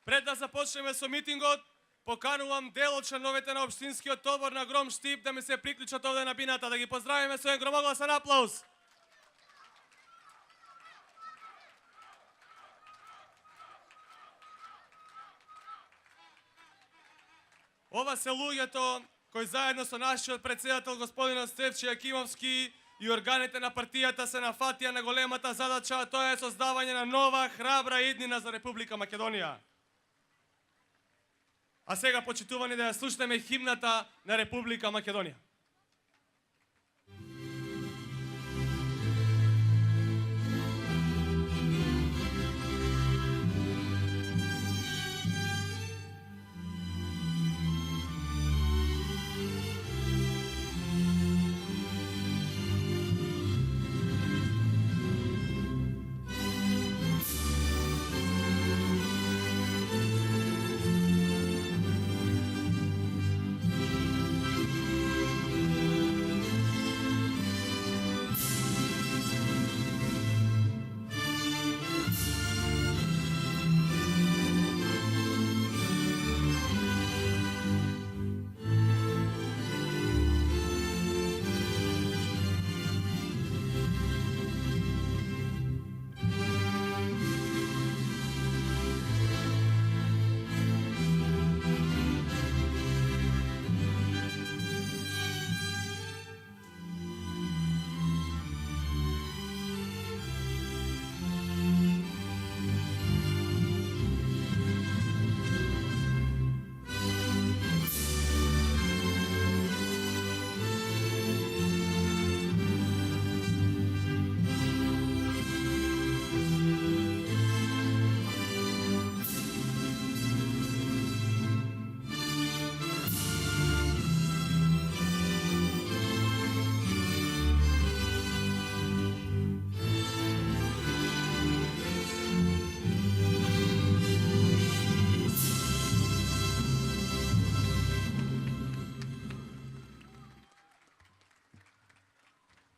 Пред да започнеме со митингот, поканувам дел од членовете на општинскиот одбор на Гром Штип да ми се приклучат овде на бината, да ги поздравиме со еден громогласен аплауз. Ова се луѓето кои заедно со нашиот председател господин Стефче Јакимовски и органите на партијата се нафатија на големата задача, тоа е создавање на нова храбра иднина за Република Македонија. А сега, почитувани, да ја слушнеме химната на Република Македонија.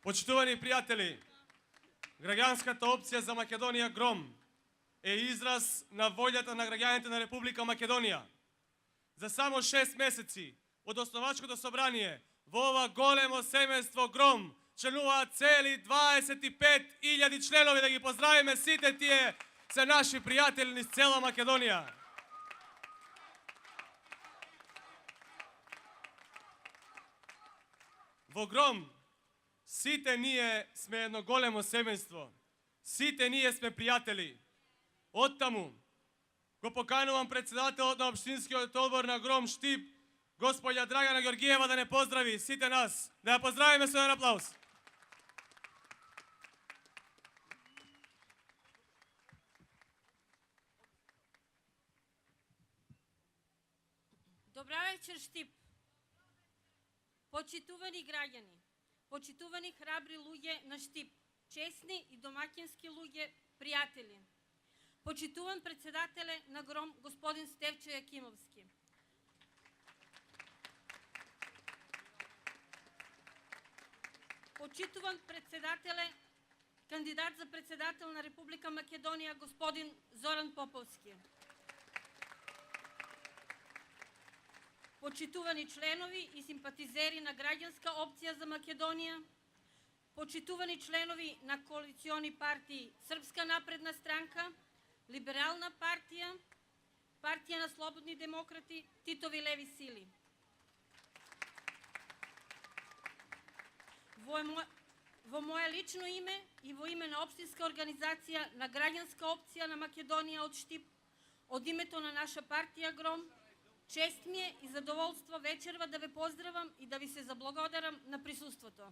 Почитувани пријатели, граѓанската опција за Македонија Гром е израз на волјата на граѓаните на Република Македонија. За само 6 месеци од основачкото собрание во ова големо семејство Гром членуваат цели 25.000 членови, да ги поздравиме сите тие се наши пријатели низ цела Македонија. Во Гром сите ние сме едно големо семејство. Сите ние сме пријатели. Оттаму го поканувам председателот на општинскиот одбор на Гром Штип, господја Драгана Ѓоргиева, да не поздрави сите нас. Да ја поздравиме со еден аплауз. Добра вечер, Штип. Почитувани граѓани, почитувани храбри луѓе на Штип, честни и домаќински луѓе, пријатели. Почитуван председателе на Гром, господин Стефче Јакимовски. Почитуван председателе, кандидат за председател на Република Македонија, господин Зоран Поповски. Почитувани членови и симпатизери на граѓанска опција за Македонија, почитувани членови на коалициони партии Српска напредна странка, Либерална партија, Партија на слободни демократи, Титови леви сили. Во мое лично име и во име на општинска организација на граѓанска опција на Македонија од Штип, од името на наша партија Гром, чест ми е и задоволство вечерва да ве поздравам и да ви се заблагодарам на присуството.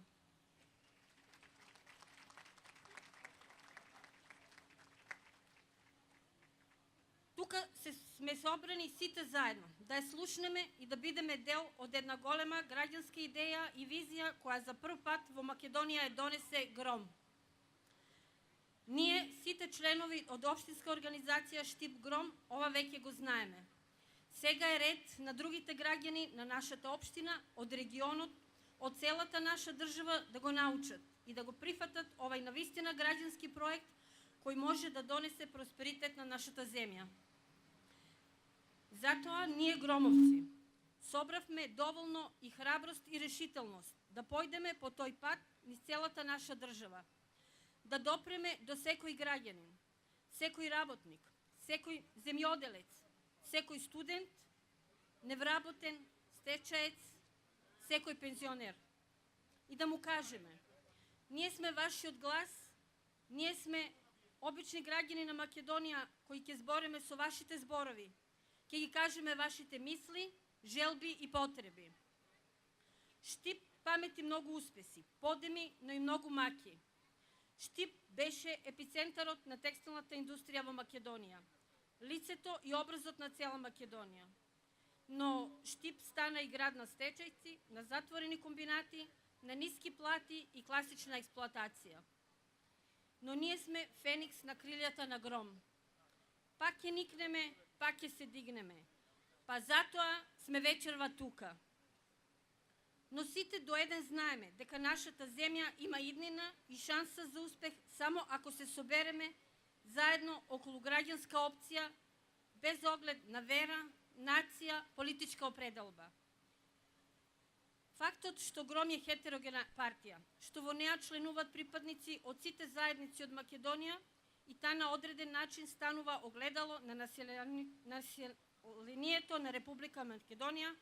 Тука сме собрани сите заедно, да ја слушнеме и да бидеме дел од една голема граѓанска идеја и визија која за прв пат во Македонија ја донесе Гром. Ние, сите членови од општинска организација Штип Гром, ова веќе го знаеме. Сега е ред на другите граѓани на нашата општина, од регионот, од целата наша држава да го научат и да го прифатат овај навистина граѓански проект кој може да донесе просперитет на нашата земја. Затоа ние громовци собравме доволно и храброст и решителност да појдеме по тој пат низ целата наша држава, да допреме до секој граѓанин, секој работник, секој земјоделец, секој студент, невработен, стечаец, секој пензионер. И да му кажеме, ние сме вашиот глас, ние сме обични граѓани на Македонија кои ќе збореме со вашите зборови, ќе ги кажеме вашите мисли, желби и потреби. Штип памет и многу успеси, подеми, но и многу маки. Штип беше епицентарот на текстилната индустрија во Македонија, лицето и образот на цела Македонија. Но Штип стана и град на стечајци, на затворени комбинати, на ниски плати и класична експлоатација. Но ние сме феникс на крилјата на гром. Пак ќе никнеме, пак ќе се дигнеме. Па затоа сме вечерва тука. Но сите до еден знаеме дека нашата земја има иднина и шанса за успех само ако се собереме заедно околу граѓанска опција, без оглед на вера, нација, политичка определба. Фактот што Гром е хетерогена партија, што во неа членуваат припадници од сите заедници од Македонија и та на одреден начин станува огледало на населението на Република Македонија,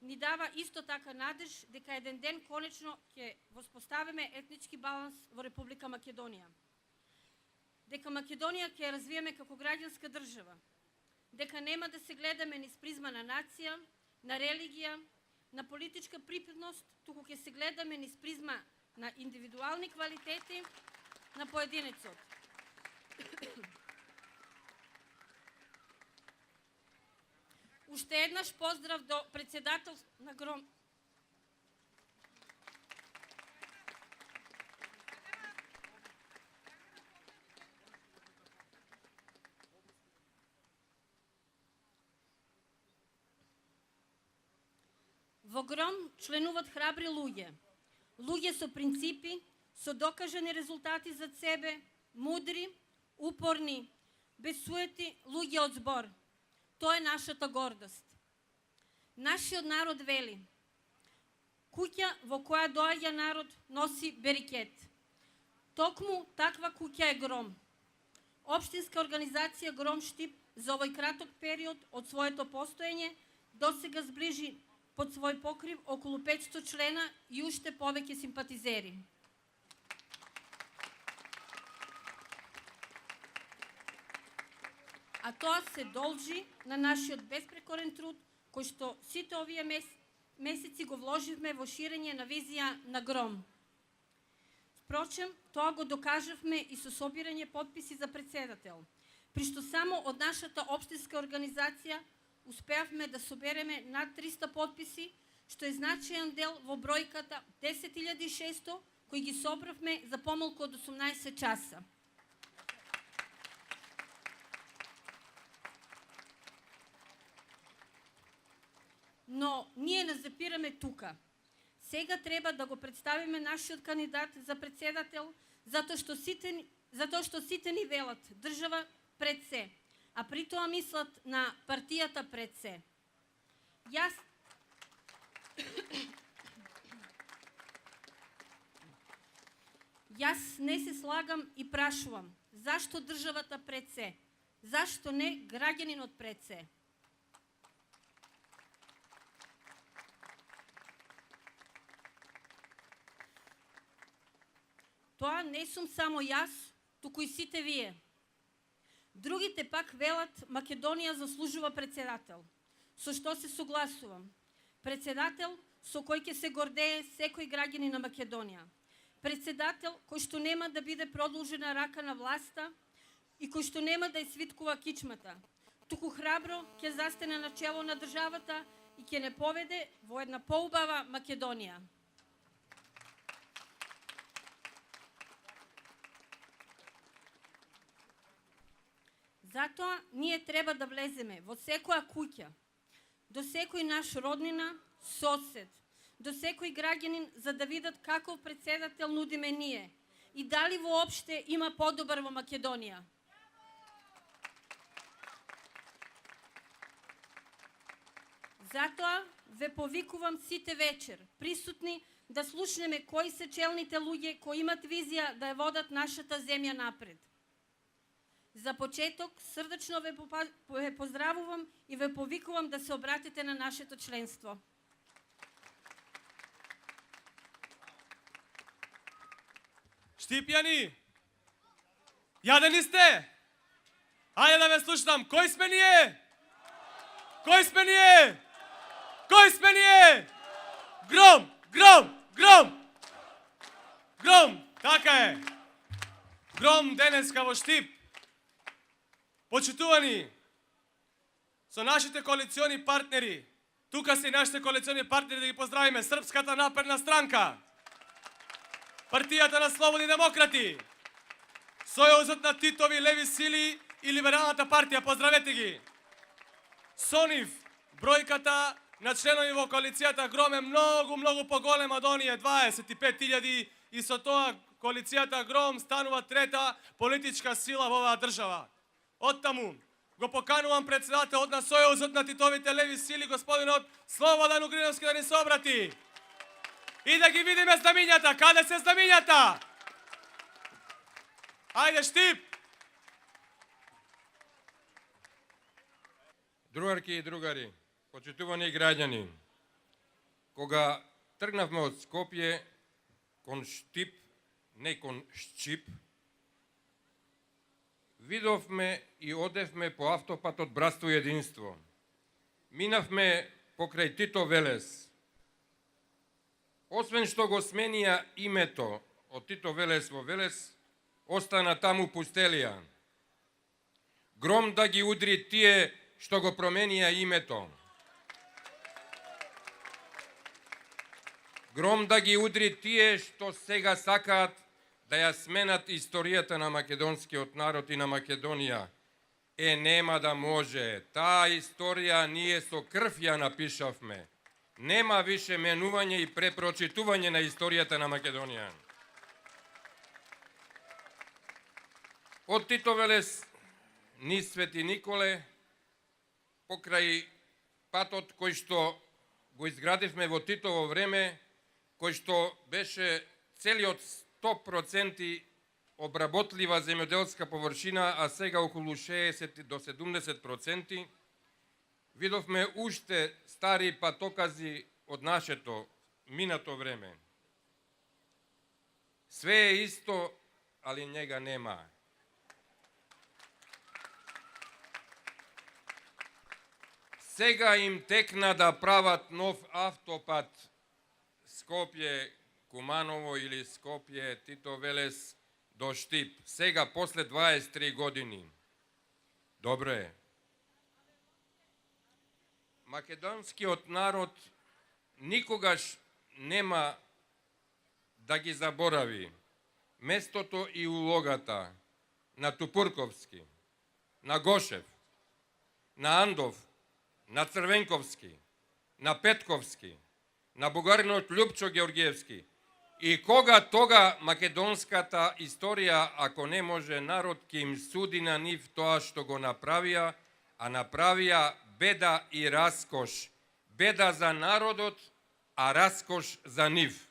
ни дава исто така надеж дека еден ден конечно ќе воспоставиме етнички баланс во Република Македонија. Дека Македонија ќе развиеме како граѓанска држава. Дека нема да се гледаме низ призма на нација, на религија, на политичка припадност, туку ќе се гледаме низ призма на индивидуални квалитети на поединецот. Уште еднаш поздрав до председател на Гром. Во Гром членуваат храбри луѓе. Луѓе со принципи, со докажани резултати за себе, мудри, упорни, без суети, луѓе од збор. Тоа е нашата гордост. Нашиот народ вели: куќа во која доаѓа народ носи берикет. Токму таква куќа е Гром. Општинска организација Гром Штип за овој краток период од своето постоење досега зближи под свој покрив околу 500 члена и уште повеќе симпатизери. А тоа се должи на нашиот беспрекорен труд, кој што сите овие месеци го вложивме во ширење на визија на Гром. Впрочем, тоа го докажавме и со собирање потписи за председател, при што само од нашата општинска организација успеавме да собереме над 300 потписи, што е значаен дел во бројката 10.600 кои ги собравме за помалку од 18 часа. Но ние не запираме тука. Сега треба да го представиме нашиот кандидат за председател, затоа што сите ни велат држава пред се, а при тоа мислат на партијата пред се. Јас не се слагам и прашувам, зашто државата пред се? Зашто не граѓанинот пред се? Тоа не сум само јас, туку и сите вие. Другите пак велат Македонија заслужува председател, со што се согласувам. Председател со кој ќе се гордее секој граѓанин на Македонија. Председател кој што нема да биде продолжена рака на власта и кој што нема да ја свиткува кичмата, туку храбро ќе застане на чело на државата и ќе не поведе во една поубава Македонија. Затоа ние треба да влеземе во секоја куќа, до секој наш роднина, сосед, до секој граѓанин за да видат каков председател нудиме ние и дали воопште има подобар во Македонија. Затоа ве повикувам сите вечер, присутни, да слушнеме кои се челните луѓе кои имат визија да ја водат нашата земја напред. За почеток, срдечно ве поздравувам и ве повикувам да се обратите на нашето членство. Štipjani, jadeni ste? Ajde da me slušam, koji sme nije? Koji sme nije? Koji sme nije? Grom, grom, grom! Grom, така je. Grom денеска во Štip. Почитувани, со нашите коалициони партнери, тука се и нашите коалициони партнери да ги поздравиме, Српската напредна странка, Партијата на слободни демократи, Сојузот на Титови леви сили и Либералната партија, поздравете ги. Со нив, бројката на членови во коалицијата Гром е многу поголема од оние 25.000 и со тоа коалицијата Гром станува трета политичка сила во оваа држава. Оттаму го поканувам председателот на Сојузот на Титовите леви сили, господинот Слободан Угриновски, да ни се обрати. И да ги видиме знамињата. Каде се знамињата? Ајде, Štip! Другарки и другари, почитувани граѓани, кога тргнавме од Скопје кон Štip, не кон Ščip, видовме и одевме по автопатот Братство и единство. Минавме покрај Тито Велес. Освен што го сменија името од Тито Велес во Велес, остана таму пустелија. Гром да ги удри тие што го променија името. Гром да ги удри тие што сега сакаат да ја сменат историјата на македонскиот народ и на Македонија. Нема да може. Таа историја ние со крв ја напишавме. Нема више менување и препрочитување на историјата на Македонија. Од Тито Велес низ Свети Николе, покрај патот кој што го изградивме во Титово време, кој што беше целиот 100% обработлива земјоделска површина, а сега околу 60 до 70%, видовме уште стари патокази од нашето минато време. Све е исто, али njega нема. Сега им текна да прават нов автопат Скопје Куманово или Скопје Тито Велес до Štip. Сега, после 23 години. Добро е. Македонскиот народ никогаш нема да ги заборави местото и улогата на Тупурковски, на Гошев, на Андов, на Црвенковски, на Петковски, на бугаринот Љупчо Георгиевски. И кога тога македонската историја, ако не може народ, ќе им суди на нив тоа што го направија, а направија беда и раскош. Беда за народот, а раскош за нив.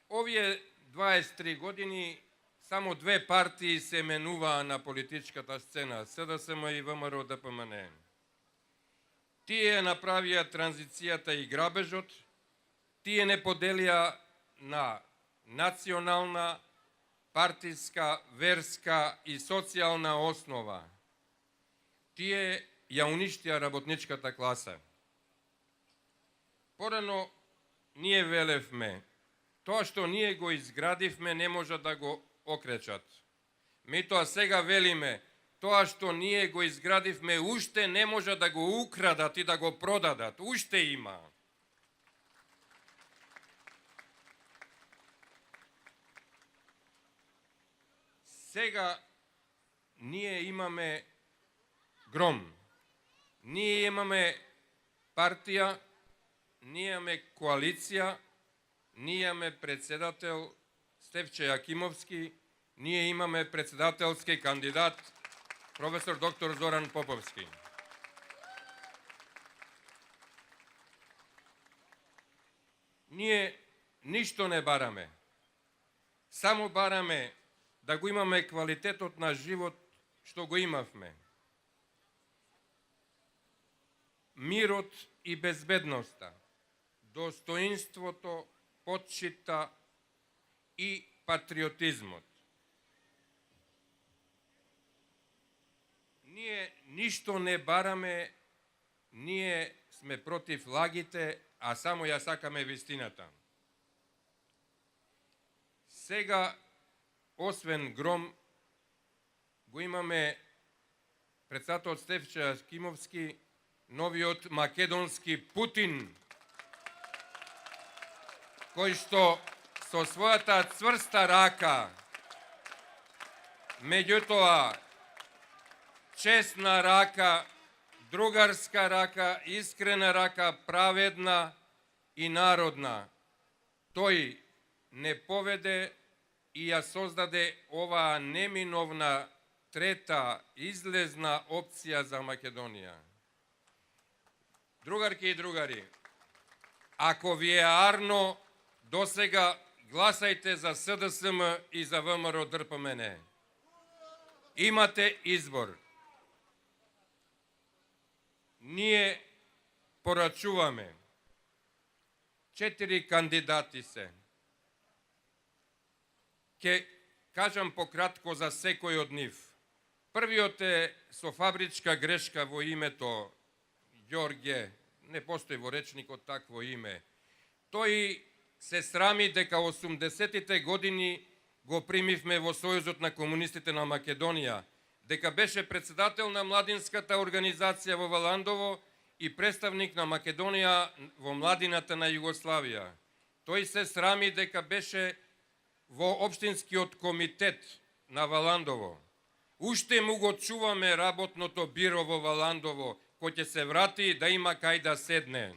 Овие 23 години само две партии се менуваа на политичката сцена, СДСМ и ВМРО ДПМН. Тие направија транзицијата и грабежот, тие не поделија на национална, партиска, верска и социјална основа. Тие ја уништија работничката класа. Порано ние велевме, тоа што ние го изградивме не може да го окречат. Меѓутоа сега велиме, тоа што ние го изградивме уште не може да го украдат и да го продадат. Уште има. Сега ние имаме Гром. Ние имаме партија, ние имаме коалиција, ние имаме председател Стефче Јакимовски ние имаме председателски кандидат професор доктор Зоран Поповски. Ние ништо не бараме. Само бараме да го имаме квалитетот на живот што го имавме. Мирот и безбедноста, достоинството, почита и патриотизмот. Ние ништо не бараме, ние сме против лагите, а само ја сакаме вистината. Сега, освен Гром, го имаме председател Стефче Јакимовски, новиот македонски Путин, кој што со својата цврста рака, меѓутоа честна рака, другарска рака, искрена рака, праведна и народна, тој не поведе и ја создаде оваа неминовна трета излезна опција за Македонија. Другарки и другари, ако ви е арно, досега гласајте за СДСМ и за ВМРО ДРПМН. Имате избор. Ние порачуваме 4 кандидати се. Ке кажам пократко за секој од нив. Првиот е со фабричка грешка во името Ѓорѓе, не постои во речникот такво име. Тој се срами дека 80-тите години го примивме во Сојузот на комунистите на Македонија, дека беше председател на младинската организација во Валандово и представник на Македонија во младината на Југославија. Тој се срами дека беше во општинскиот комитет на Валандово. Уште му го чуваме работното биро во Валандово, кој ќе се врати да има кај да седне.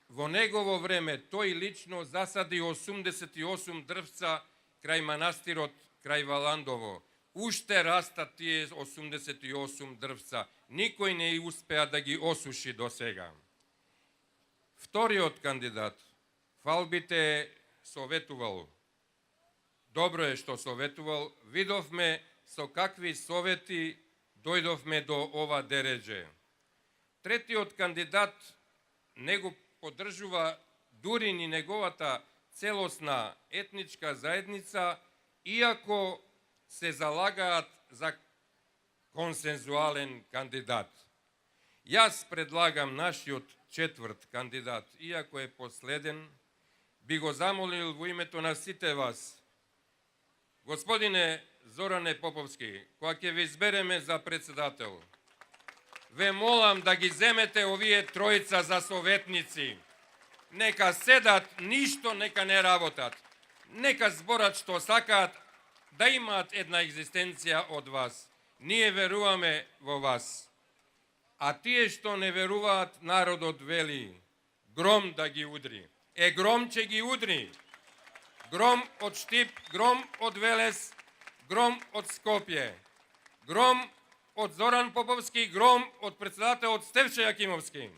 Во негово време тој лично засади 88 дрвца крај манастирот, крај Валандово. Уште растат тие 88 дрвца. Никој не успеа да ги осуши до сега. Вториот кандидат, фалбите советувал. Добро е што советувал. Видовме со какви совети дојдовме до ова дередже. Третиот кандидат не го поддржува дури ни неговата целосна етничка заедница, иако се залагаат за консензуален кандидат. Јас предлагам нашиот четврт кандидат, иако е последен, би го замолил во името на сите вас. Господине Зоране Поповски, кога ќе ве избереме за председател, ве молам да ги земете овие тројца за советници. Нека седат, ништо нека не работат. Нека зборат што сакаат, да имаат една екзистенција од вас. Ние веруваме во вас. А тие што не веруваат, народот вели, гром да ги удри. Гром ќе ги удри. Гром од Штип, гром од Велес, гром од Скопје. Гром од Зоран Поповски, гром од председателот Стефче Јакимовски.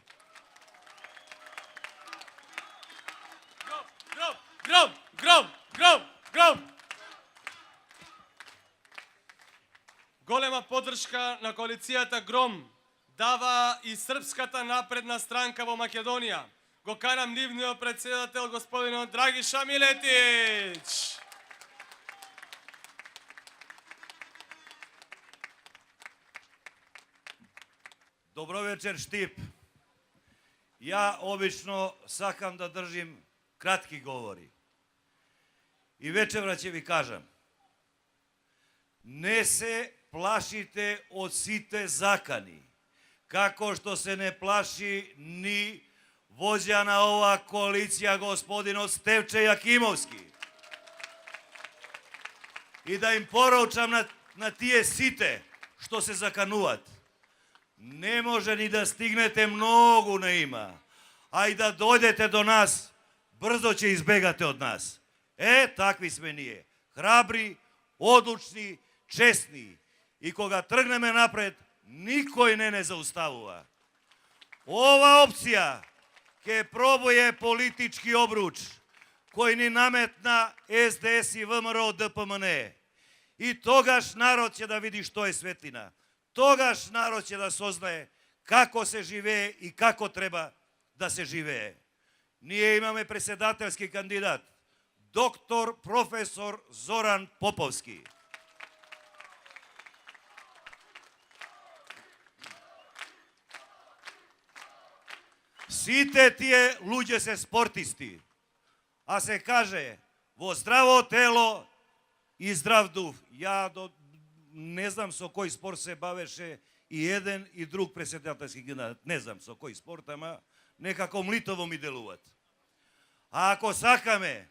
Гром, гром, гром, гром! Голема поддршка на коалицијата Гром дава и Српската напредна странка во Македонија. Го карам нивниот председател господинот Драгиша Милетич. Добро вечер, Штип. Ја обично сакам да држим кратки говори. И вечерва ќе ви кажам. Не се плашите од сите закани, како што се не плаши ни воđа на ова коалиција господинот Стефче Јакимовски. И да им поручам на тие сите што се закануваат. Не може ни да стигнете многу на има, а и да дојдете до нас, brzo će izbegate od nas. Takvi sme nije. Hrabri, odlučni, česni. I koga trgneme napred, nikoj ne zaustavува. Ова опција ке пробуе политички обруч, кој ни наметна СДС и ВМРО ДПМН. И тогаш народ ќе да види што е светлина. Тогаш народ ќе да сознае како се живее и како треба да се живее. Ние имаме председателски кандидат, доктор професор Зоран Поповски. Сите тие луѓе се спортисти, а се каже во здраво тело и здрав дух. Ја не знам со кој спорт се бавеше и еден и друг председателски кандидат. Не знам со кој спорт, ама некако млитово ми делуват. А ако сакаме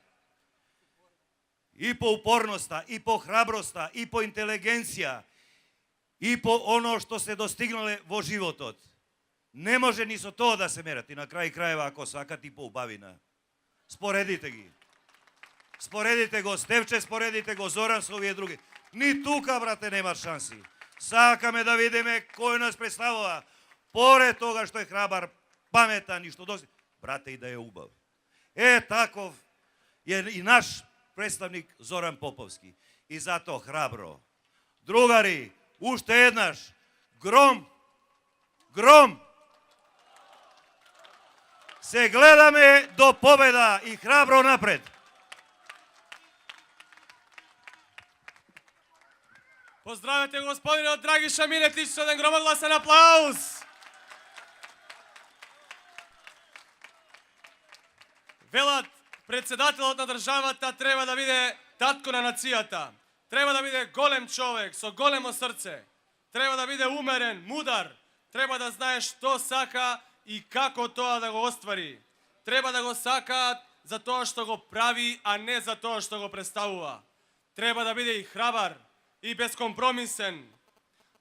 и по упорноста, и по храброста, и по интелигенција, и по оно што се достигнале во животот, не може ни со тоа да се мерат. И на крај крајева, ако сакат, и по убавина. Споредите ги. Споредите го Стевче, споредите го Зоран со овие други. Ни тука, брате, нема шанси. Сакаме да видиме кој нас представува. Поред тога што е храбар, паметан и што достигна, брате, и да е убав. Таков е и наш представник Зоран Поповски. И затоа храбро. Другари, уште еднаш, гром, се гледаме до победа и храбро напред. Поздравете господинот Драгиша Милетич со еден громогласен аплауз. Велат, председателот на државата треба да биде татко на нацијата. Треба да биде голем човек со големо срце. Треба да биде умерен, мудар. Треба да знае што сака и како тоа да го оствари. Треба да го сакаат за тоа што го прави, а не за тоа што го представува. Треба да биде и храбар, и безкомпромисен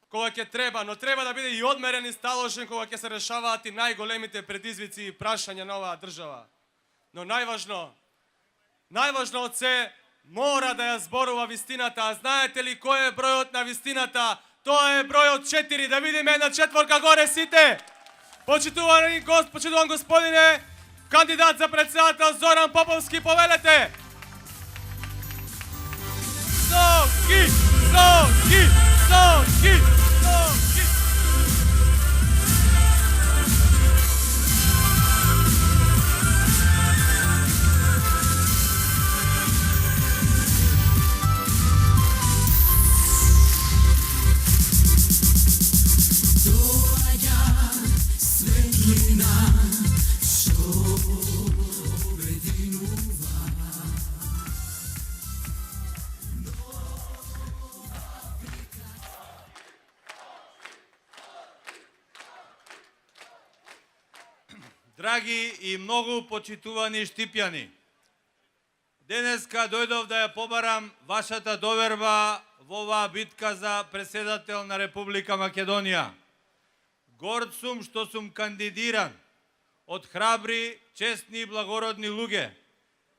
кога ќе треба, но треба да биде и одмерен и сталожен кога ќе се решаваат и најголемите предизвици и прашања на оваа држава. Но најважно од се, мора да ја зборува вистината. А знаете ли кој е бројот на вистината? Тоа е бројот 4. Да видиме една четворка горе сите. Почитуван господине, кандидат за председател Зоран Поповски, повелете. Соки, соки, соки, соки. Драги и многу почитувани штипјани, денеска дојдов да ја побарам вашата доверба во оваа битка за председател на Република Македонија. Горд сум што сум кандидиран од храбри, честни и благородни луѓе.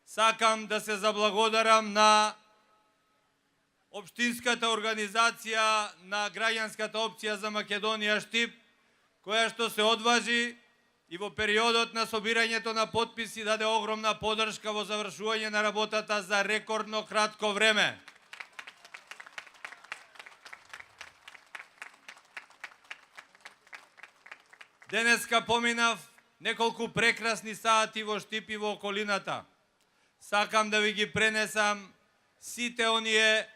Сакам да се заблагодарам на Општинската организација на граѓанската опција за Македонија Штип, која што се одважи и во периодот на собирањето на потписи даде огромна поддршка во завршување на работата за рекордно кратко време. Денеска поминав неколку прекрасни сати во Штип и во околината. Сакам да ви ги пренесам сите оние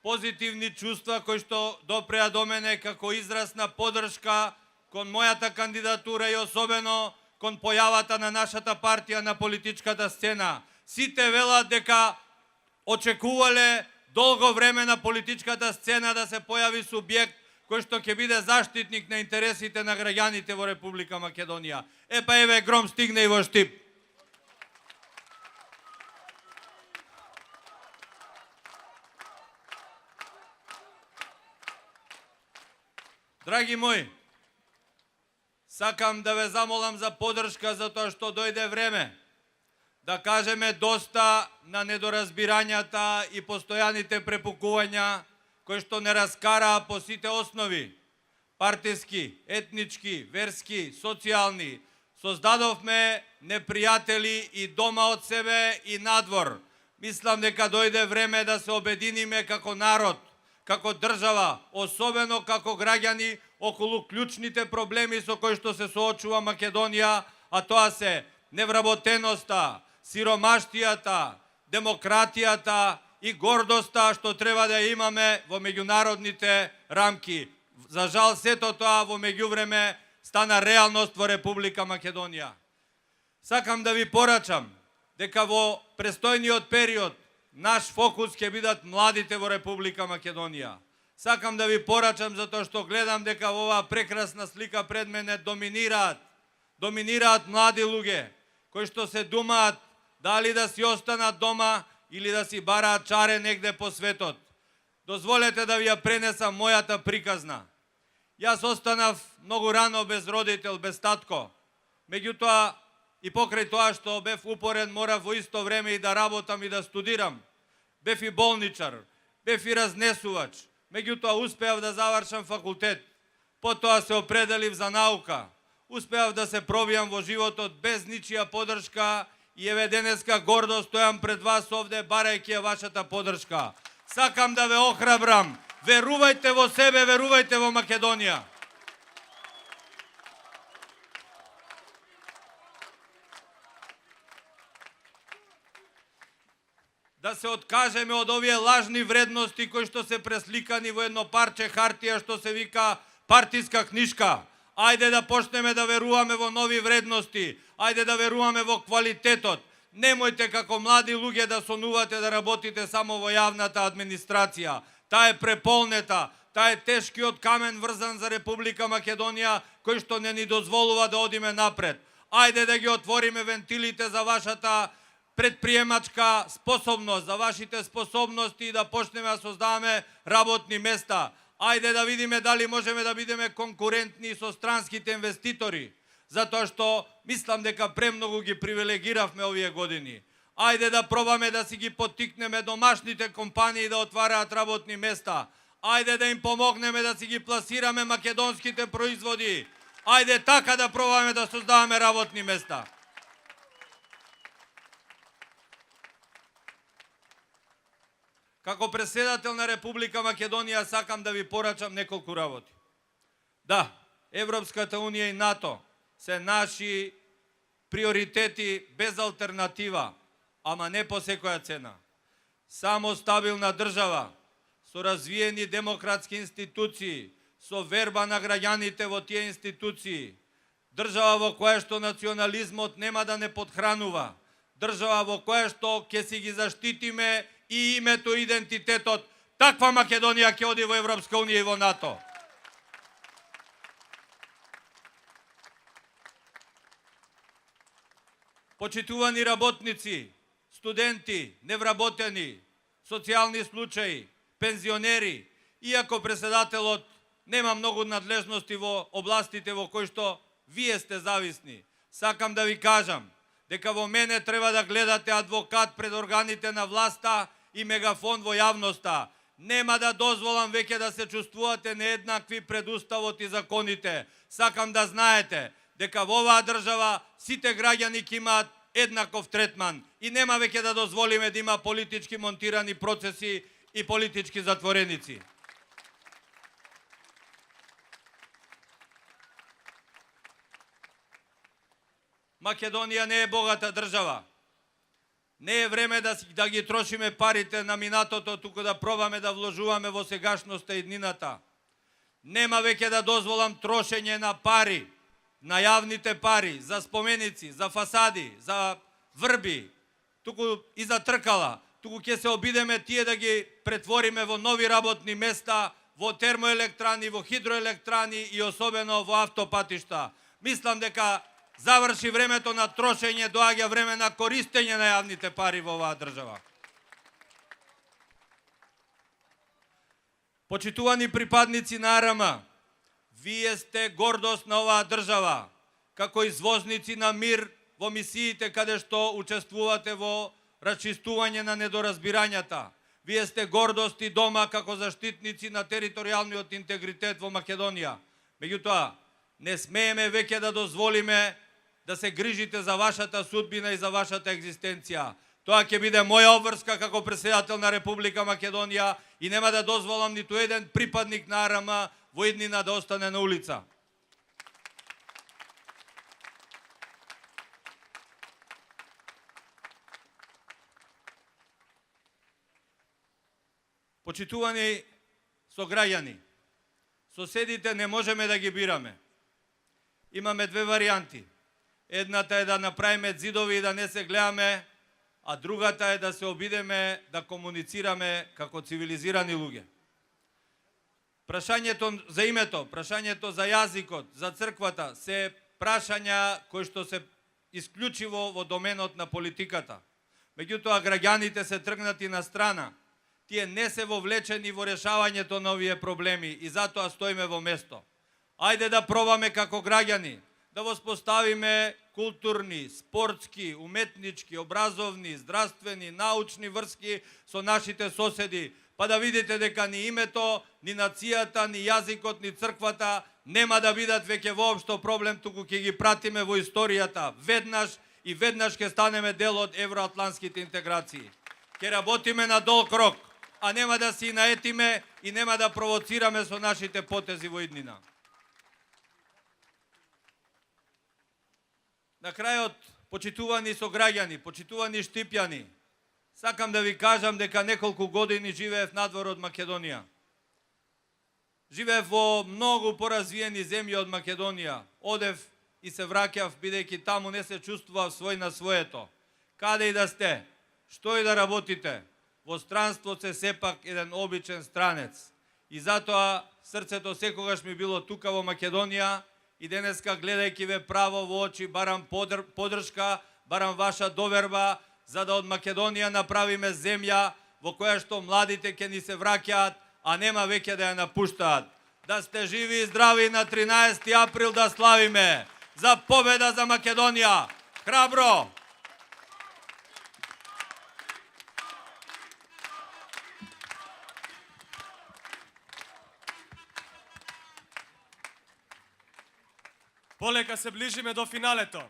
позитивни чувства кои што допреа до мене како израз на поддршка кон мојата кандидатура и особено кон појавата на нашата партија на политичката сцена. Сите велат дека очекувале долго време на политичката сцена да се појави субјект кој што ќе биде заштитник на интересите на граѓаните во Република Македонија. Еве гром стигне и во Штип. Драги мои, сакам да ве замолам за поддршка, затоа што дојде време да кажеме доста на недоразбирањата и постојаните препукувања кои што не раскараа по сите основи, партиски, етнички, верски, социјални. Создадовме непријатели и дома од себе и надвор. Мислам дека дојде време да се обединиме како народ, како држава, особено како граѓани околу клучните проблеми со кои што се соочува Македонија, а тоа се невработеноста, сиромаштијата, демократијата и гордоста што треба да имаме во меѓународните рамки. За жал, сето тоа во меѓувреме стана реалност во Република Македонија. Сакам да ви порачам дека во престојниот период наш фокус ќе бидат младите во Република Македонија. Сакам да ви порачам затоа што гледам дека во оваа прекрасна слика пред мене доминираат млади луѓе кои што се думаат дали да си останат дома или да си бараат чаре негде по светот. Дозволете да ви ја пренесам мојата приказна. Јас останав многу рано без родител, без татко. Меѓутоа, и покрај тоа што бев упорен, морав во исто време и да работам и да студирам. Бев и болничар, бев и разнесувач. Меѓутоа, успеав да завршам факултет. Потоа се определив за наука. Успеав да се пробијам во животот без ничија подршка и еве денеска гордо стојам пред вас овде барајќи ја вашата подршка. Сакам да ве охрабрам. Верувајте во себе, верувајте во Македонија. Да се откажеме од овие лажни вредности кои што се пресликани во едно парче хартија што се вика партиска книшка. Ајде да почнеме да веруваме во нови вредности. Ајде да веруваме во квалитетот. Немојте како млади луѓе да сонувате да работите само во јавната администрација. Таа е преполнета, таа е тешкиот камен врзан за Република Македонија, кој што не ни дозволува да одиме напред. Ајде да ги отвориме вентилите за вашата предприемачка способност, за вашите способности и да почнеме да создаваме работни места. Ајде да видиме дали можеме да бидеме конкурентни со странските инвеститори, затоа што мислам дека премногу ги привилегиравме овие години. Ајде да пробаме да си ги поттикнеме домашните компании да отвараат работни места. Ајде да им помогнеме да си ги пласираме македонските производи. Ајде така да пробаме да создаваме работни места. Како председател на Република Македонија сакам да ви порачам неколку работи. Да, Европската Унија и НАТО се наши приоритети без алтернатива, ама не по секоја цена. Само стабилна држава, со развиени демократски институции, со верба на граѓаните во тие институции, држава во која што национализмот нема да не подхранува, држава во која што ќе си ги заштитиме и името, идентитетот, таква Македонија ќе оди во Европска Унија и во НАТО. Почитувани работници, студенти, невработени, социјални случаи, пензионери, иако председателот нема многу надлежности во областите во кои што вие сте зависни, сакам да ви кажам дека во мене треба да гледате адвокат пред органите на власта и мегафон во јавноста. Нема да дозволам веќе да се чувствувате нееднакви пред уставот и законите. Сакам да знаете дека во оваа држава сите граѓани ќе имаат еднаков третман и нема веќе да дозволиме да има политички монтирани процеси и политички затвореници. Македонија не е богата држава. Не е време да ги трошиме парите на минатото, туку да пробаме да вложуваме во сегашноста и днината. Нема веќе да дозволам трошење на пари, на јавните пари, за споменици, за фасади, за врби, туку и за тркала. Туку ќе се обидеме тие да ги претвориме во нови работни места, во термоелектрани, во хидроелектрани и особено во автопатишта. Мислам дека заврши времето на трошење, доаѓа време на користење на јавните пари во оваа држава. Почитувани припадници на АРМ, вие сте гордост на оваа држава. Како извозници на мир во мисиите каде што учествувате во расчистување на недоразбирањата. Вие сте гордост и дома како заштитници на територијалниот интегритет во Македонија. Меѓутоа, не смееме веќе да дозволиме да се грижите за вашата судбина и за вашата екзистенција. Тоа ќе биде моја обврска како претседател на Република Македонија и нема да дозволам ниту еден припадник на АРМ во иднина да остане на улица. Почитувани сограѓани, соседите не можеме да ги бираме. Имаме две варијанти. Едната е да направиме зидови и да не се гледаме, а другата е да се обидеме да комуницираме како цивилизирани луѓе. Прашањето за името, прашањето за јазикот, за црквата се прашања кои што се исклучиво во доменот на политиката. Меѓутоа, граѓаните се тргнати на страна. Тие не се вовлечени во решавањето на овие проблеми и затоа стоиме во место. Ајде да пробаме како граѓани да воспоставиме културни, спортски, уметнички, образовни, здравствени, научни врски со нашите соседи, па да видите дека ни името, ни нацијата, ни јазикот, ни црквата нема да бидат веќе воопшто проблем, туку ќе ги пратиме во историјата веднаш и веднаш ќе станеме дел од евроатлантските интеграции. Ќе работиме на долг рок, а нема да си наетиме и нема да провоцираме со нашите потези во иднина. На крајот, почитувани сограѓани, почитувани штипјани, сакам да ви кажам дека неколку години живеев надвор од Македонија. Живеев во многу поразвиени земји од Македонија. Одев и се враќав, бидејќи таму не се чувствував свој на своето. Каде и да сте, што и да работите, во странство се сепак еден обичен странец. И затоа срцето секогаш ми било тука во Македонија и денеска гледајќи ве право во очи барам поддршка, барам ваша доверба за да од Македонија направиме земја во која што младите ќе ни се враќаат, а нема веќе да ја напуштаат. Да сте живи и здрави на 13 април да славиме за победа за Македонија. Храбро! Полека се ближиме до финалето.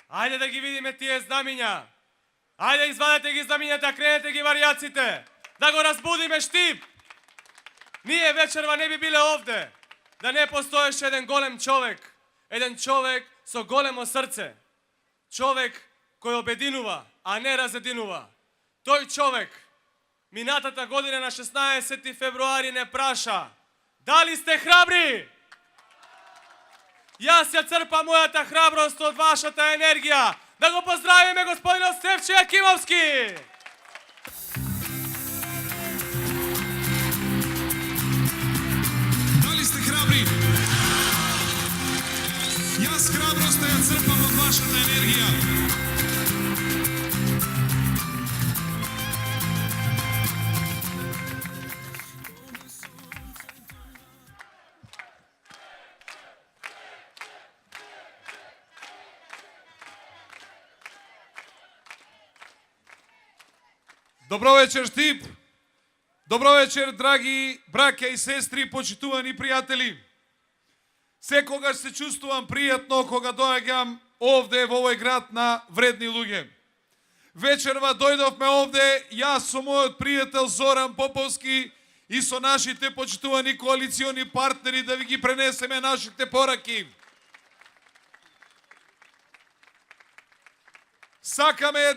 Ајде да ги видиме тие знамиња. Ајде извадете ги знамињата, кренете ги варијаците. Да го разбудиме Штип. Ние вечерва не би биле овде да не постоеше еден голем човек. Еден човек со големо срце. Човек кој обединува, а не разединува. Тој човек минатата година на 16 февруари не праша: дали сте храбри? Јас ја црпам мојата храброст од вашата енергија. Да го поздравиме господинот Стефче Јакимовски! Дали сте храбри? Јас храброста ја црпам од вашата енергија. Добро вечер, Штип! Добро вечер, драги браќа и сестри, почитувани пријатели! Секогаш се чувствувам пријатно кога доаѓам овде во овој град на вредни луѓе. Вечерва дојдовме овде, јас со мојот пријател Зоран Поповски и со нашите почитувани коалициони партнери да ви ги пренесеме нашите пораки. Сакаме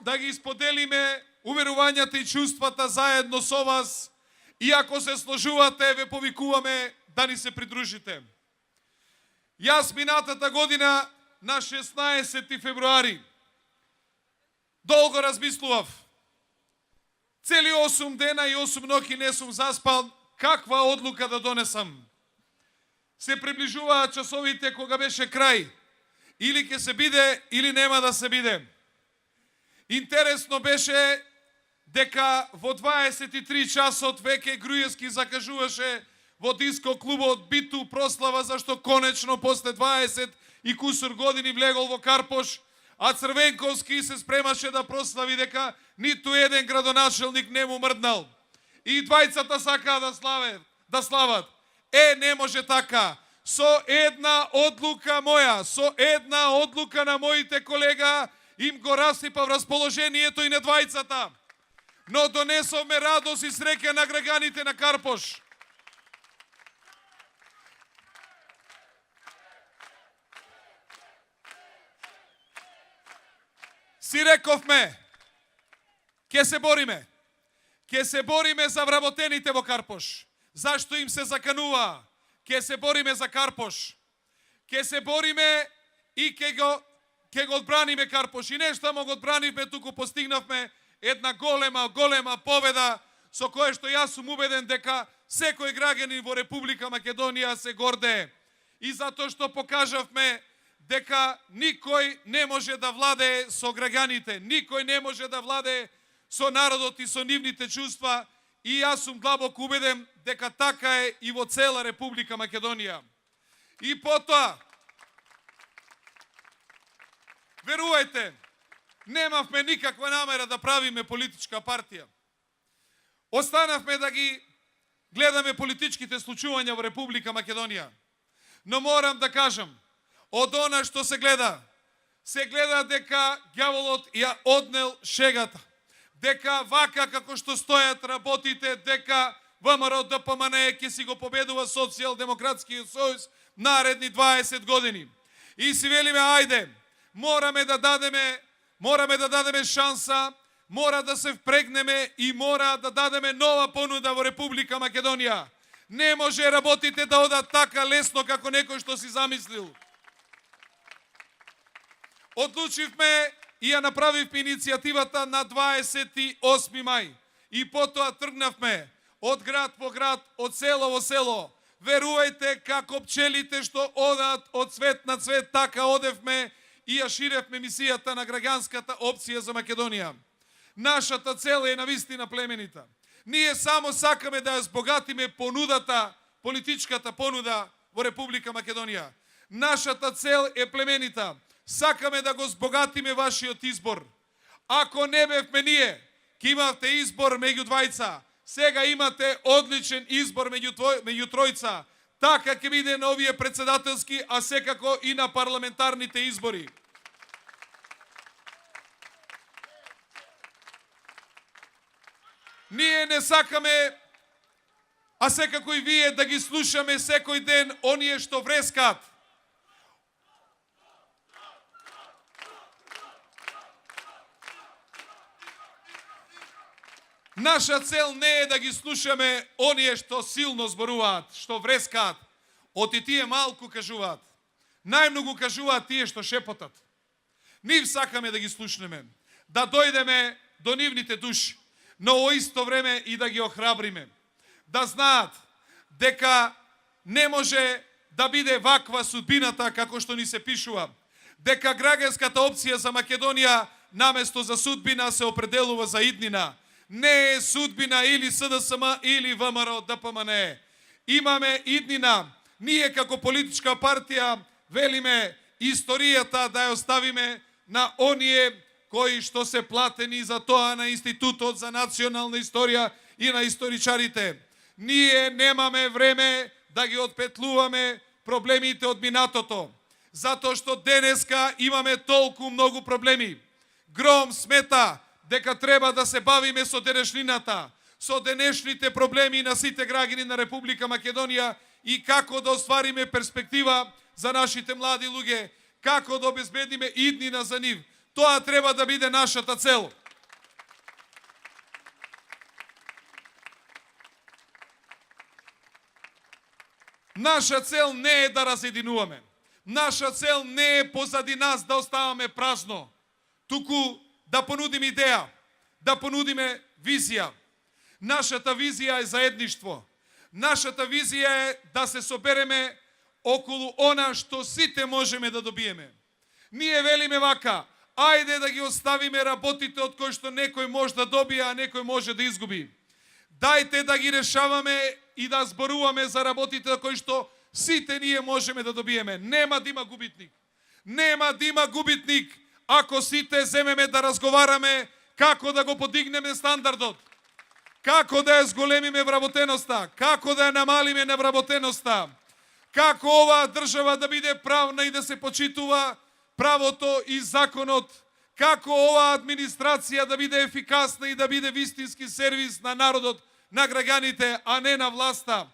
да ги споделиме уверувањата и чувствата заедно со вас и ако се сложувате, ве повикуваме да ни се придружите. Јас минатата година на 16 февруари долго размислував. Цели 8 дена и 8 ноќи не сум заспал каква одлука да донесам. Се приближуваат часовите кога беше крај. Или ќе се биде, или нема да се биде. Интересно беше дека во 23 часот веќе Груевски закажуваше во диско клубот биту прослава, зашто конечно после и кусур години влегол во Карпош, а Црвенковски се спремаше да прослави дека ниту еден градоначелник не му мрднал. И двајцата сакаа да слават. Не може така. Со една одлука моја, со една одлука на моите колега, им го расипав расположението и на двајцата. Но донесовме радост и среќа на граѓаните на Карпош. Си рековме, ќе се бориме. Ќе се бориме за вработените во Карпош. Зашто им се заканува? Ќе се бориме за Карпош. Ќе се бориме и ќе го одбраниме Карпош. И нешто го одбранивме, туку постигнавме една голема победа со кое што јас сум убеден дека секој граѓанин во Република Македонија се гордее. И затоа што покажавме дека никој не може да владее со граѓаните, никој не може да владее со народот и со нивните чувства, и јас сум длабоко убеден дека така е и во цела Република Македонија. И потоа, верувајте, немавме никаква намера да правиме политичка партија. Останавме да ги гледаме политичките случувања во Република Македонија. Но морам да кажам, од она што се гледа дека ѓаволот ја однел шегата. Дека вака како што стојат работите, дека ВМРО ДПМН ќе си го победува Социјалдемократскиот сојуз наредни 20 години. И си велиме, ајде, мораме да дадеме шанса, мора да се впрегнеме и мора да дадеме нова понуда во Република Македонија. Не може работите да одат така лесно како некој што си замислил. Одлучивме и ја направивме иницијативата на 28 мај. И потоа тргнавме од град по град, од село во село. Верувајте, како пчелите што одат од цвет на цвет, така одевме и ја ширевме мисијата на граѓанската опција за Македонија. Нашата цел е навистина племенита. Ние само сакаме да ја збогатиме понудата, политичката понуда во Република Македонија. Нашата цел е племенита. Сакаме да го збогатиме вашиот избор. Ако не бевме ние, ќе имавте избор меѓу двајца. Сега имате одличен избор меѓу тројца. Така ќе биде на овие председателски, а секако и на парламентарните избори. Ние не сакаме, а секако и вие, да ги слушаме секој ден оние што врескат. Наша цел не е да ги слушаме оние што силно зборуваат, што врескаат. Оти тие малку кажуваат. Најмногу кажуваат тие што шепотат. Нив сакаме да ги слушнеме, да дојдеме до нивните души, но во исто време и да ги охрабриме. Да знаат дека не може да биде ваква судбината како што ни се пишува. Дека граѓанската опција за Македонија наместо за судбина се определува за иднина. Не е судбина или СДСМ или ВМРО ДПМН. Имаме иднина. Ние како политичка партија велиме историјата да ја оставиме на оние кои што се платени за тоа, на Институтот за национална историја и на историчарите. Ние немаме време да ги отпетлуваме проблемите од минатото, затоа што денеска имаме толку многу проблеми. Гром смета дека треба да се бавиме со денешнината, со денешните проблеми на сите граѓани на Република Македонија и како да оствариме перспектива за нашите млади луѓе, како да обезбедиме иднина за нив. Тоа треба да биде нашата цел. Наша цел не е да разединуваме. Наша цел не е позади нас да оставаме празно, туку да понудиме идеја, да понудиме визија. Нашата визија е заедништво. Нашата визија е да се собереме околу она што сите можеме да добиеме. Ние велиме вака, ајде да ги оставиме работите од кои што некој може да добие, а некој може да изгуби. Дајте да ги решаваме и да зборуваме за работите од кои што сите ние можеме да добиеме. Нема да има губитник. Нема да има губитник ако сите земеме да разговараме како да го подигнеме стандардот, како да ја зголемиме вработеноста, како да ја намалиме невработеноста, како оваа држава да биде правна и да се почитува правото и законот, како оваа администрација да биде ефикасна и да биде вистински сервис на народот, на граѓаните, а не на власта.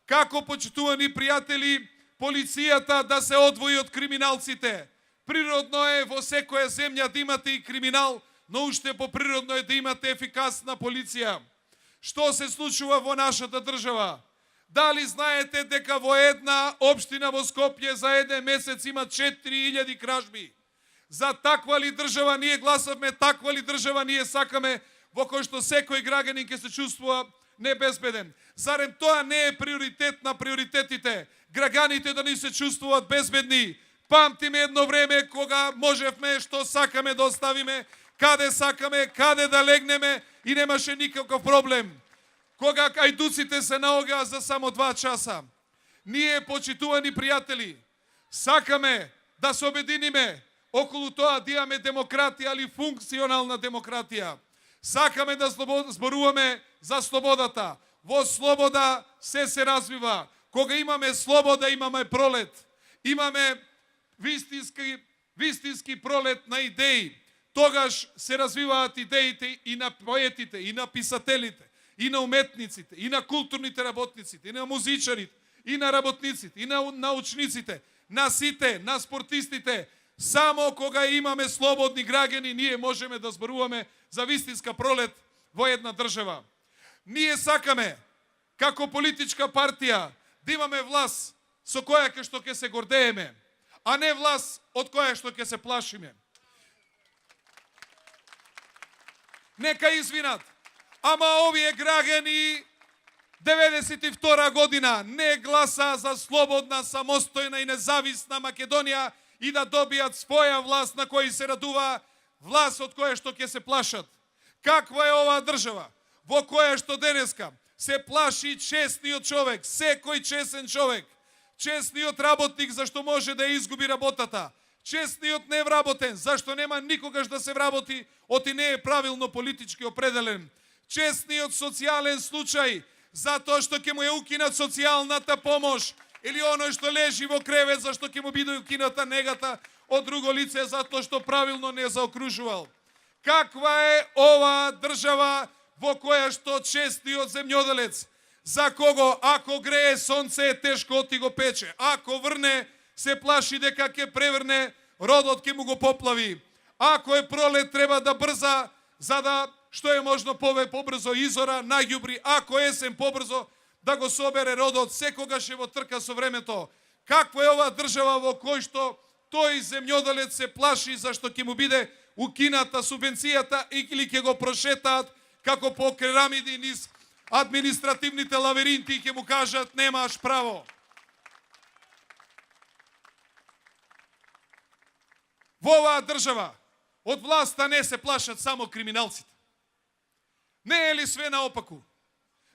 Како, почитувани пријатели, полицијата да се одвои од криминалците. Природно е во секоја земја да имате и криминал, но уште поприродно е да имате ефикасна полиција. Што се случува во нашата држава? Дали знаете дека во една општина во Скопје за еден месец има 4000 кражби? За таква ли држава ние гласавме, таква ли држава ние сакаме, во кој што секој граѓанин ќе се чувствува небезбеден? Зарем тоа не е приоритет на приоритетите? Граѓаните да ни се чувствуваат безбедни. Памтиме едно време кога можевме што сакаме да оставиме, каде сакаме, каде да легнеме и немаше никаков проблем. Кога ајдуците се наоѓаа за само 2 часа. Ние, почитувани пријатели, сакаме да се обединиме околу тоа да имаме демократија, али функционална демократија. Сакаме да зборуваме за слободата. Во слобода се развива. Кога имаме слобода, имаме пролет. Имаме вистински пролет на идеи. Тогаш се развиваат идеите и на поетите, и на писателите, и на уметниците, и на културните работниците, и на музичарите, и на работниците, и на научниците, на сите, на спортистите. Само кога имаме слободни граѓани, ние можеме да зборуваме за вистинска пролет во една држава. Ние сакаме, како политичка партија, да имаме власт со која што ќе се гордееме, а не власт од која што ќе се плашиме. Нека извинат, ама овие граѓани 92 година не гласа за слободна, самостојна и независна Македонија и да добијат своја власт на кој се радува, власт од која што ќе се плашат. Каква е оваа држава во која што денеска се плаши честниот човек, секој честен човек, честниот работник зашто може да изгуби работата, честниот невработен зашто нема никогаш да се вработи, оти не е правилно политички определен, честниот социјален случај затоа што ќе му е укинат социјалната помош или оној што лежи во кревет зашто ќе му биде укината негата од друго лице затоа што правилно не заокружувал. Каква е оваа држава во која што честниот земјоделец, за кого ако грее сонце е тешко оти го пече, ако врне се плаши дека ќе преврне, родот ќе му го поплави. Ако е пролет треба да брза за да што е можно побрзо изора, најубри, ако есен побрзо да го собере родот, секогаш е во трка со времето. Каква е оваа држава во кој што тој земјоделец се плаши зашто ќе му биде укината субвенцијата или ќе го прошетаат како по керамиди низ административните лавиринти и ќе му кажат немаш право. Во оваа држава од власта не се плашат само криминалците. Не е ли све наопаку?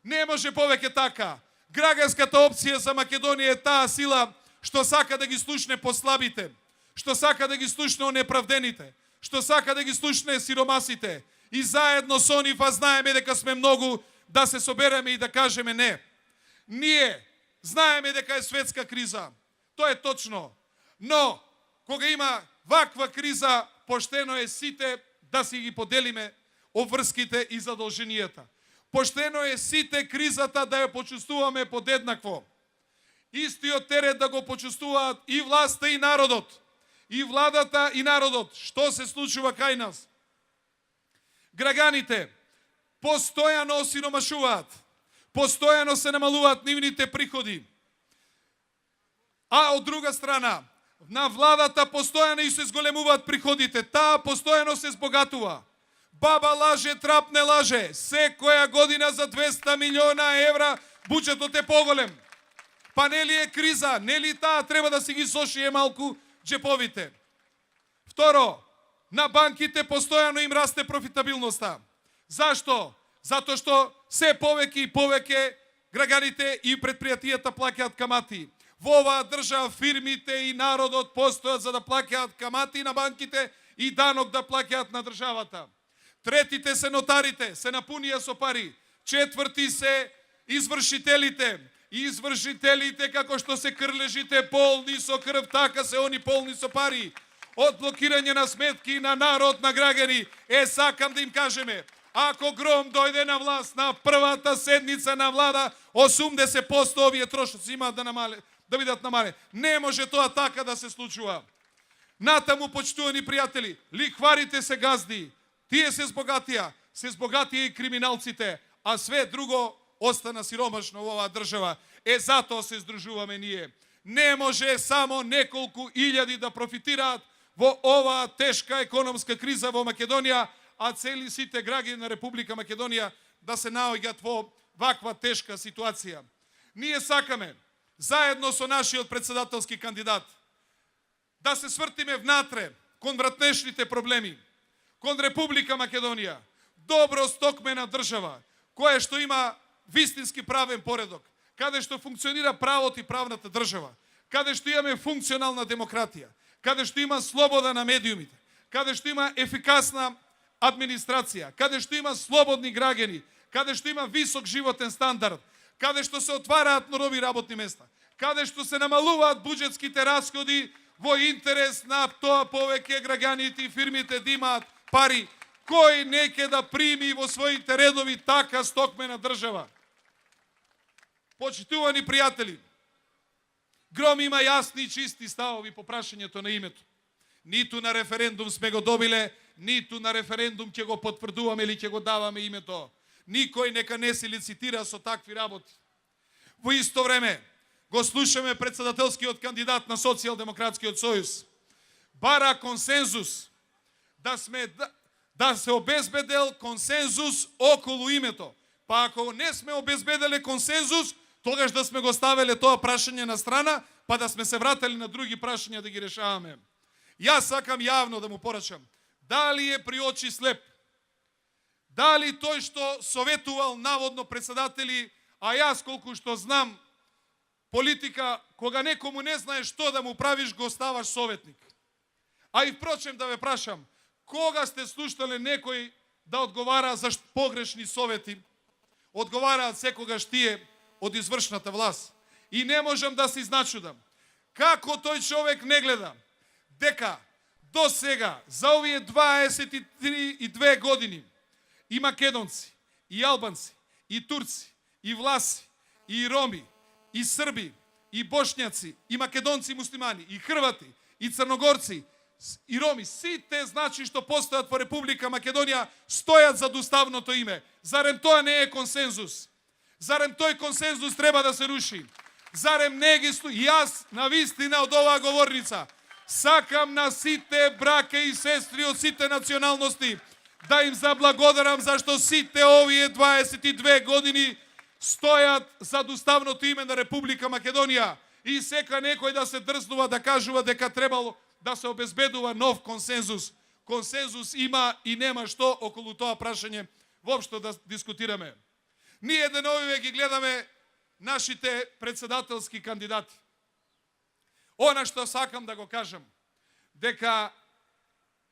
Не може повеќе така. Граѓанската опција за Македонија е таа сила што сака да ги слушне послабите, што сака да ги слушне онеправдените, што сака да ги слушне сиромасите. И заедно со нив знаеме дека сме многу да се собереме и да кажеме не. Ние знаеме дека е светска криза. Тоа е точно. Но, кога има ваква криза, поштено е сите да си ги поделиме обврските и задолженијата. Поштено е сите кризата да ја почувствуваме подеднакво. Истиот терет да го почувствуваат и власта и народот. И владата и народот. Што се случува кај нас? Граѓаните постојано осиромашуваат, постојано се намалуваат нивните приходи. А од друга страна, на владата постојано и се зголемуваат приходите, таа постојано се збогатува. Баба лаже, трап не лаже, секоја година за 200 милиона евра буџетот е поголем. Па нели е криза, нели таа треба да си ги сошие малку джеповите. Второ, на банките постојано им расте профитабилноста. Зашто? Затоа што се повеќе и повеќе граѓаните и предпријатијата плаќаат камати. Во оваа држава фирмите и народот постојат за да плаќаат камати на банките и данок да плаќаат на државата. Третите се нотарите, се напунија со пари. Четврти се извршителите. Извршителите, како што се крлежите полни со крв, така се они полни со пари. Од блокирање на сметки на народ, на граѓани. Сакам да им кажеме, ако Гром дојде на власт на првата седница на влада, 80% овие трошоци имаат да бидат намалени. Не може тоа така да се случува. Натаму, почитувани пријатели, лихварите се газди, тие се збогатија и криминалците, а све друго остана сиромашно во оваа држава. Затоа се здружуваме ние. Не може само неколку илјади да профитираат во оваа тешка економска криза во Македонија, а цели сите граѓани на Република Македонија да се наоѓаат во ваква тешка ситуација. Ние сакаме, заедно со нашиот председателски кандидат, да се свртиме внатре кон вратнешните проблеми, кон Република Македонија, добро стокмена држава, која што има вистински правен поредок, каде што функционира правот и правната држава, каде што имаме функционална демократија, каде што има слобода на медиумите, каде што има ефикасна администрација, каде што има слободни граѓани, каде што има висок животен стандард, каде што се отвараат нови работни места, каде што се намалуваат буџетските расходи во интерес на тоа повеќе граѓаните и фирмите да имаат пари, кој неќе да прими во своите редови така стокмена држава. Почитувани пријатели, Гром има јасни и чисти ставови по прашањето на името. Ниту на референдум сме го добиле, ниту на референдум ќе го потврдуваме или ќе го даваме името. Никој нека не се лицитира со такви работи. Во исто време го слушаме председателскиот кандидат на Социјалдемократскиот сојуз. Бара консензус, да се обезбедел консензус околу името. Па ако не сме обезбеделе консензус, тогаш да сме го ставеле тоа прашање на страна, па да сме се вратели на други прашања да ги решаваме. Јас сакам јавно да му порачам, дали е при очи слеп, дали тој што советувал наводно председатели, а јас колку што знам политика, кога некому не знае што да му правиш, го ставаш советник. А и впрочем да ве прашам, кога сте слушнале некој да одговара за погрешни совети? Одговараат секогаш тие од извршната власт. И не можам да се изначудам како тој човек не гледа дека до сега за овие 22 години и македонци, и албанци, и турци, и власи, и роми, и срби, и бошњаци, и македонци и муслимани, и хрвати, и црногорци, и роми, сите значи што постојат во Република Македонија, стојат за уставното име. Зарем тоа не е консензус? Зарем тој консензус треба да се руши? Зарем не ги Јас, на вистина, од оваа говорница, сакам на сите браке и сестри од сите националности да им заблагодарам зашто сите овие 22 години стојат за уставното име на Република Македонија и сека некој да се дрзнува да кажува дека требало да се обезбедува нов консензус. Консензус има и нема што околу тоа прашање воопшто да дискутираме. Ние деновиве ги гледаме нашите председателски кандидати. Она што сакам да го кажам, дека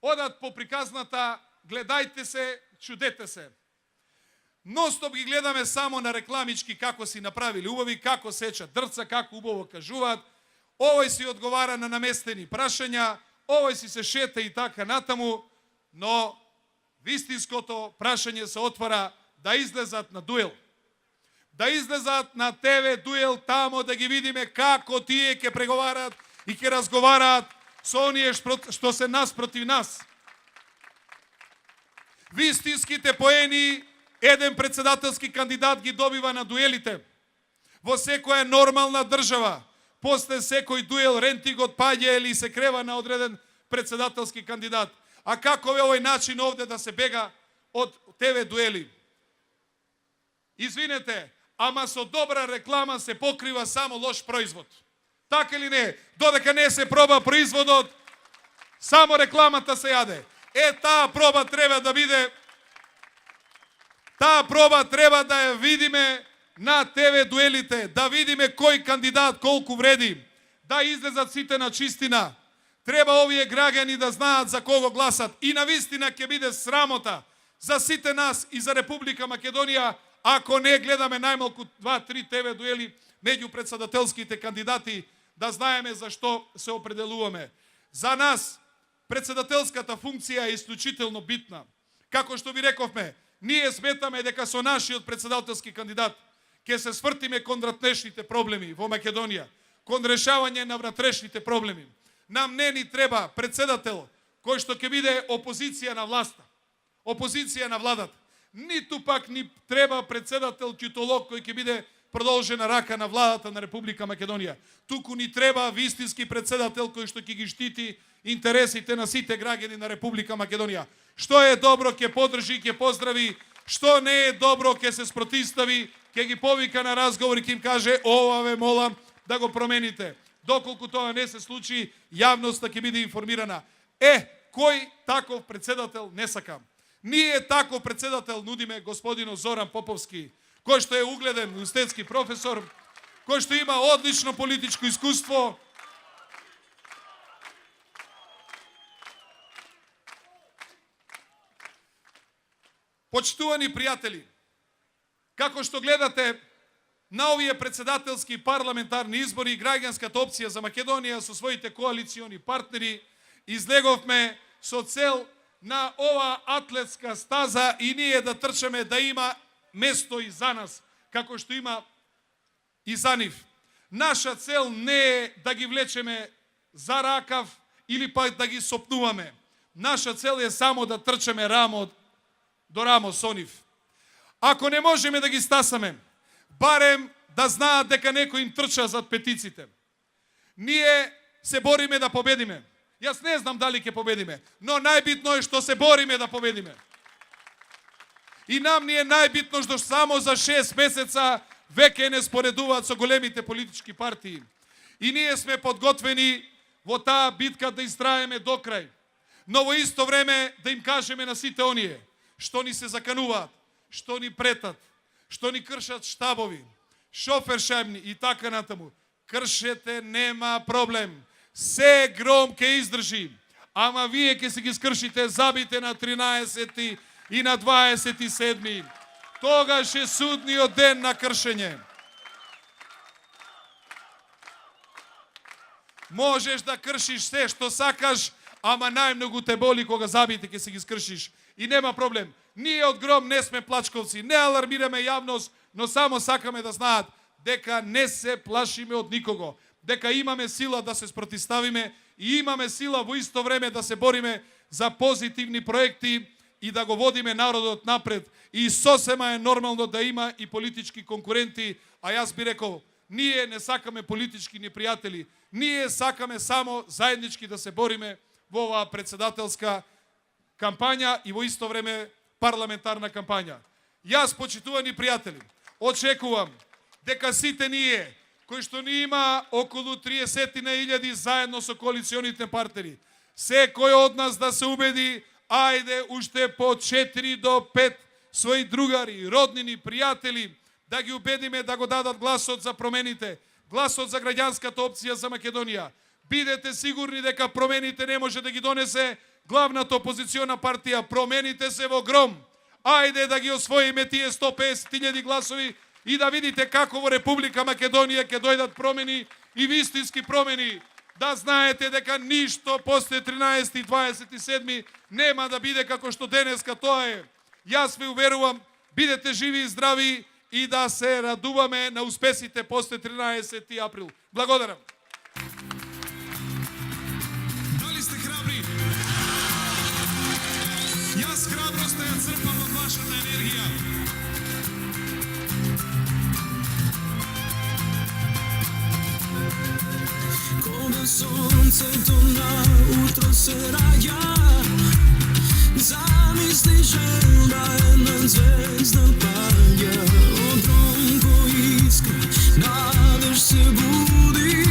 одат по приказната гледајте се, чудете се. Ностоп ги гледаме само на рекламички како си направили убави, како сечат дрца, како убаво кажуваат. Овој си одговара на наместени прашања, овој си се шета и така натаму, но вистинското прашање се отвара да излезат на дуел. Да излезат на ТВ дуел тамо да ги видиме како тие ќе преговараат и ќе разговараат со оние што се нас против нас. Вистинските поени еден председателски кандидат ги добива на дуелите. Во секоја нормална држава, после секој дуел рентигот паѓа или се крева на одреден председателски кандидат. А како е овој начин овде да се бега од ТВ дуели? Извинете, ама со добра реклама се покрива само лош производ. Така или не? Додека не се проба производот, само рекламата се јаде. Таа проба треба да биде, таа проба треба да ја видиме на ТВ дуелите, да видиме кој кандидат колку вреди, да излезат сите на чистина. Треба овие граѓани да знаат за кого гласат и навистина ќе биде срамота за сите нас и за Република Македонија ако не гледаме најмалку 2-3 ТВ дуели меѓу председателските кандидати, да знаеме за што се определуваме. За нас председателската функција е исклучително битна. Како што ви рековме, ние сметаме дека со нашиот председателски кандидат ќе се свртиме кон внатрешните проблеми во Македонија, кон решавање на внатрешните проблеми. Нам не ни треба председател кој што ќе биде опозиција на власта, опозиција на владата. Ниту пак ни треба председател кютолог кој ќе биде продолжена рака на владата на Република Македонија. Туку ни треба вистински председател кој што ќе ги штити интересите на сите граѓани на Република Македонија. Што е добро ќе поддржи, ќе поздрави, што не е добро ќе се спротивстави, ќе ги повика на разговор и ќе им каже ова ве молам да го промените. Доколку тоа не се случи, јавноста ќе биде информирана. Кој таков председател не сакам? Ние таков председател нудиме господино Зоран Поповски, кој што е угледен универзитетски професор, кој што има одлично политичко искуство. Почитувани пријатели, како што гледате на овие председателски парламентарни избори, граѓанската опција за Македонија со своите коалициони партнери излеговме со цел на ова атлетска стаза и ние да трчаме да има место и за нас, како што има и за нив. Наша цел не е да ги влечеме за ракав или пак да ги сопнуваме. Наша цел е само да трчаме рамо до рамо со нив. Ако не можеме да ги стасаме, барем да знаат дека некој им трча зад петиците. Ние се бориме да победиме. Јас не знам дали ќе победиме, но најбитно е што се бориме да победиме. И нам ни е најбитно што само за 6 месеца веќе не споредуваат со големите политички партии. И ние сме подготвени во таа битка да истраеме до крај. Но во исто време да им кажеме на сите оние што ни се закануваат, што ни претат, што ни кршат штабови, шофершајбни и така натаму. Кршете, нема проблем. Се гром ке издржи. Ама вие ке се ги скршите забите на 13 и на 27. Тогаш е судниот ден на кршење. Можеш да кршиш се што сакаш, ама најмногу те боли кога забите ке се ги скршиш. И нема проблем. Ние од Гром не сме плачковци, не алармираме јавност, но само сакаме да знаат дека не се плашиме од никого, дека имаме сила да се спротивставиме и имаме сила во исто време да се бориме за позитивни проекти и да го водиме народот напред. И сосема е нормално да има и политички конкуренти, а јас би рекол, ние не сакаме политички непријатели, ние сакаме само заеднички да се бориме во оваа председателска кампања и во исто време парламентарна кампања. Јас, почитувани пријатели, очекувам дека сите ние, кои што ни има околу 30.000 заедно со коалиционите партнери, секој од нас да се убеди, ајде уште по 4 до 5 своји другари, роднини, пријатели, да ги убедиме да го дадат гласот за промените, гласот за граѓанската опција за Македонија. Бидете сигурни дека промените не може да ги донесе главната опозициона партија. Промените се во Гром. Ајде да ги освоиме тие 150.000 гласови и да видите како во Република Македонија ќе дојдат промени и вистински промени. Да знаете дека ништо после 13 и 27 нема да биде како што денеска тоа е. Јас ви уверувам, бидете живи и здрави и да се радуваме на успесите после 13 април. Благодарам. Дали сте храбри? Јас храброста ја црпам од вашата енергија. Кога сонцето на утро се раѓа, замисли желба една звезда паѓа. Од тронко искра, надеж се буди,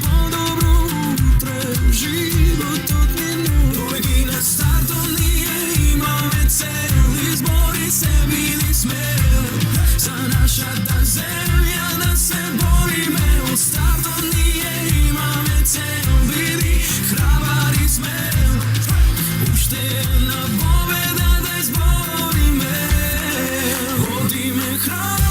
по-добро утре животот ни нуди. Дојди на стартот, ние имаме цел, избори се били смел за нашата земја. Храна